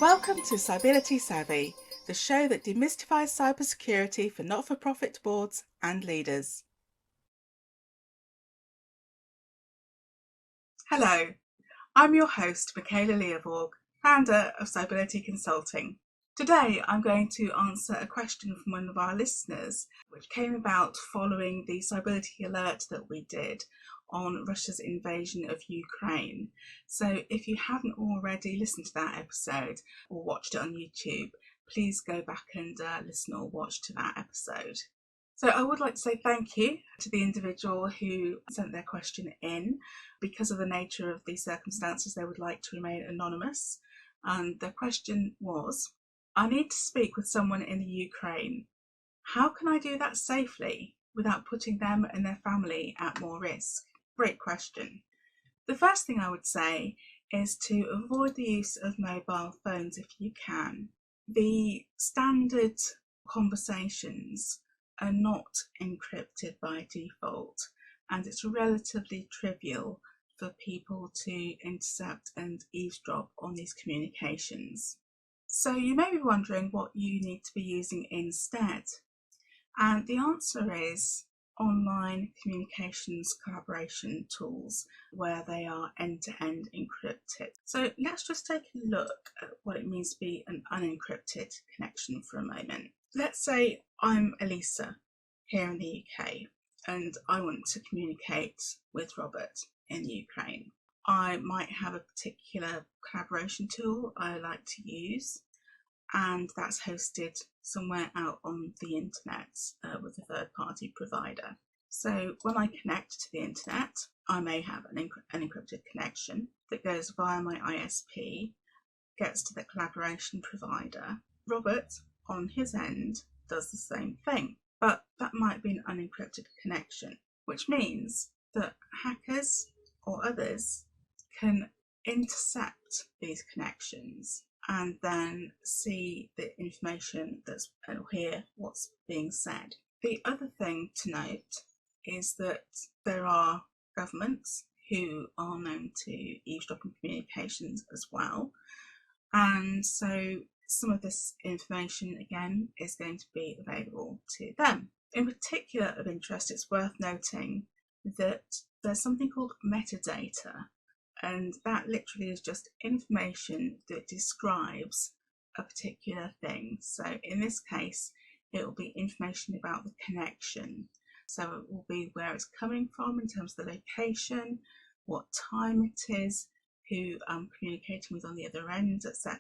Welcome to Cybility Savvy, the show that demystifies cybersecurity for not-for-profit boards and leaders. Hello, I'm your host, Michala Liavaag, founder of Cybility Consulting. Today I'm going to answer a question from one of our listeners, which came about following the Cybility Alert that we did on Russia's invasion of Ukraine. So if you haven't already listened to that episode or watched it on YouTube, please go back and listen or watch to that episode. So I would like to say thank you to the individual who sent their question in. Because of the nature of the circumstances, they would like to remain anonymous. And the question was, I need to speak with someone in the Ukraine. How can I do that safely without putting them and their family at more risk? Great question. The first thing I would say is to avoid the use of mobile phones if you can. The standard conversations are not encrypted by default, and it's relatively trivial for people to intercept and eavesdrop on these communications. So you may be wondering what you need to be using instead. And the answer is online communications collaboration tools where they are end-to-end encrypted. So let's just take a look at what it means to be an unencrypted connection for a moment. Let's say I'm Elisa here in the UK and I want to communicate with Robert in Ukraine. I might have a particular collaboration tool I like to use, and that's hosted somewhere out on the internet with a third-party provider. So when I connect to the internet, I may have an encrypted connection that goes via my ISP, gets to the collaboration provider. Robert, on his end, does the same thing, but that might be an unencrypted connection, which means that hackers or others can intercept these connections and then see the information and hear what's being said. The other thing to note is that there are governments who are known to eavesdrop on communications as well, and so some of this information again is going to be available to them. In particular of interest, it's worth noting that there's something called metadata, and that literally is just information that describes a particular thing. So in this case, it will be information about the connection. So it will be where it's coming from in terms of the location, what time it is, who I'm communicating with on the other end, etc.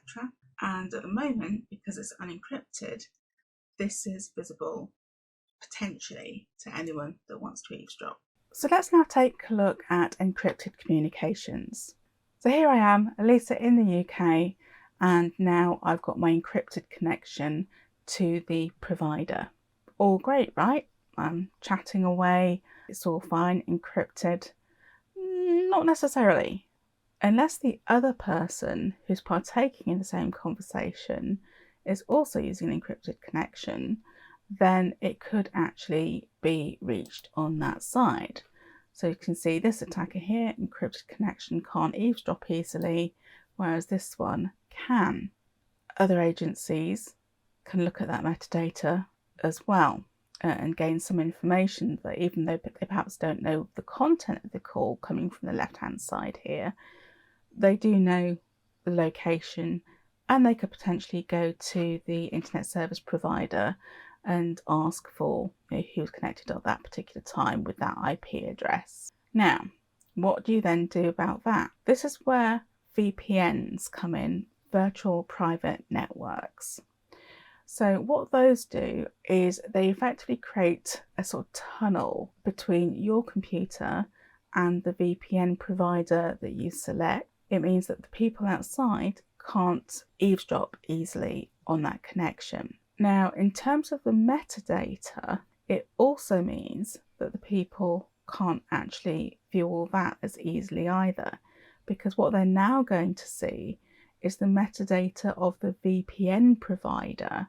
And at the moment, because it's unencrypted, this is visible potentially to anyone that wants to eavesdrop. So let's now take a look at encrypted communications. So here I am, Elisa in the UK, and now I've got my encrypted connection to the provider. All great, right? I'm chatting away, it's all fine, encrypted. Not necessarily. Unless the other person who's partaking in the same conversation is also using an encrypted connection, then it could actually be reached on that side. So you can see this attacker here, encrypted connection, can't eavesdrop easily, whereas this one can. Other agencies can look at that metadata as well and gain some information that even though they perhaps don't know the content of the call coming from the left-hand side here, they do know the location, and they could potentially go to the internet service provider and ask for who was connected at that particular time with that IP address. Now, what do you then do about that? This is where VPNs come in, virtual private networks. So what those do is they effectively create a sort of tunnel between your computer and the VPN provider that you select. It means that the people outside can't eavesdrop easily on that connection. Now, in terms of the metadata, it also means that the people can't actually view all that as easily either, because what they're now going to see is the metadata of the VPN provider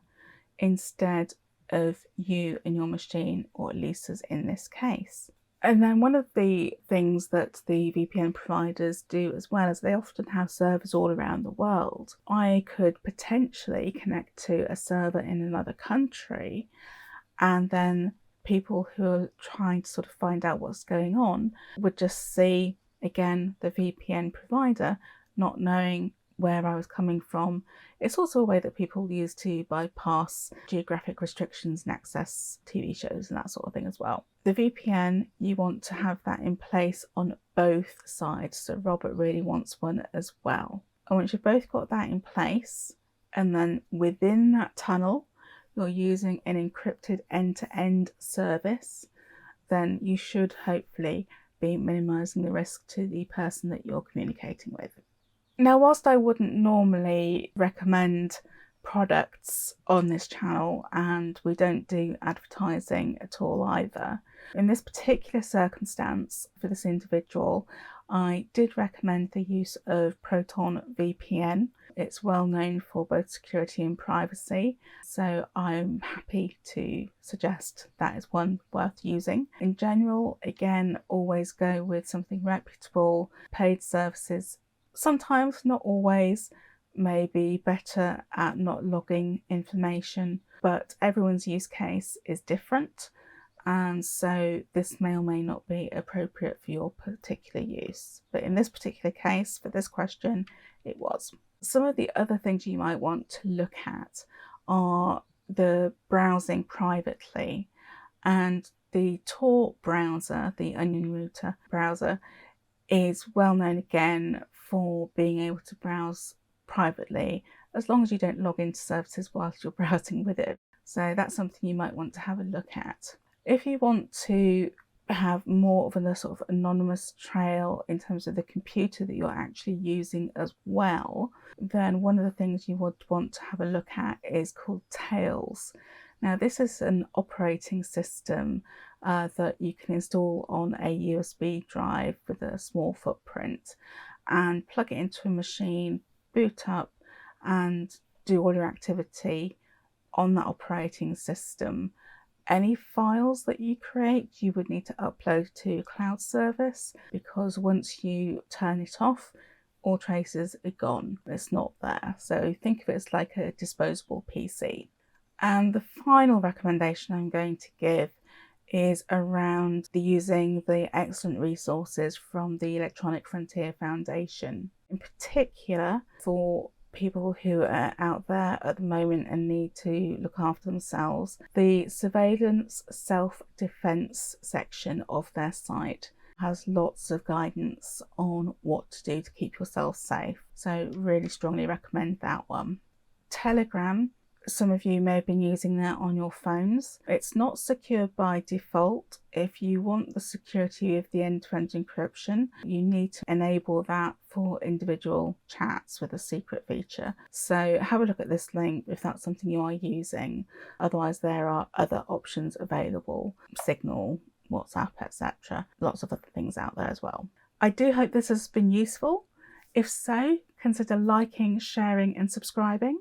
instead of you and your machine, or Lisa's in this case. And then one of the things that the VPN providers do as well is they often have servers all around the world. I could potentially connect to a server in another country, and then people who are trying to sort of find out what's going on would just see, again, the VPN provider, not knowing where I was coming from. It's also a way that people use to bypass geographic restrictions and access TV shows and that sort of thing as well. The VPN, you want to have that in place on both sides, so Robert really wants one as well. And once you've both got that in place, and then within that tunnel you're using an encrypted end-to-end service, then you should hopefully be minimizing the risk to the person that you're communicating with. Now, whilst I wouldn't normally recommend products on this channel, and we don't do advertising at all either, in this particular circumstance for this individual, I did recommend the use of Proton VPN. It's well known for both security and privacy, so I'm happy to suggest that is one worth using. In general, again, always go with something reputable. Paid services, sometimes, not always, may be better at not logging information, but everyone's use case is different, and so this may or may not be appropriate for your particular use. But in this particular case, for this question, it was. Some of the other things you might want to look at are the browsing privately, and the Tor browser, the Onion Router browser, is well known again for being able to browse privately as long as you don't log into services whilst you're browsing with it. So that's something you might want to have a look at. If you want to have more of a sort of anonymous trail in terms of the computer that you're actually using as well, then one of the things you would want to have a look at is called Tails. Now, this is an operating system that you can install on a USB drive with a small footprint and plug it into a machine, boot up, and do all your activity on that operating system. Any files that you create, you would need to upload to a cloud service, because once you turn it off, all traces are gone. It's not there. So think of it as like a disposable PC. And the final recommendation I'm going to give is around using the excellent resources from the Electronic Frontier Foundation, in particular for people who are out there at the moment and need to look after themselves. The surveillance self-defense section of their site has lots of guidance on what to do to keep yourself safe, so really strongly recommend that one. Telegram, some of you may have been using that on your phones. It's not secure by default. If you want the security of the end-to-end encryption, you need to enable that for individual chats with a secret feature. So have a look at this link if that's something you are using. Otherwise, there are other options available: Signal, WhatsApp, etc. Lots of other things out there as well. I do hope this has been useful. If so, consider liking, sharing and subscribing.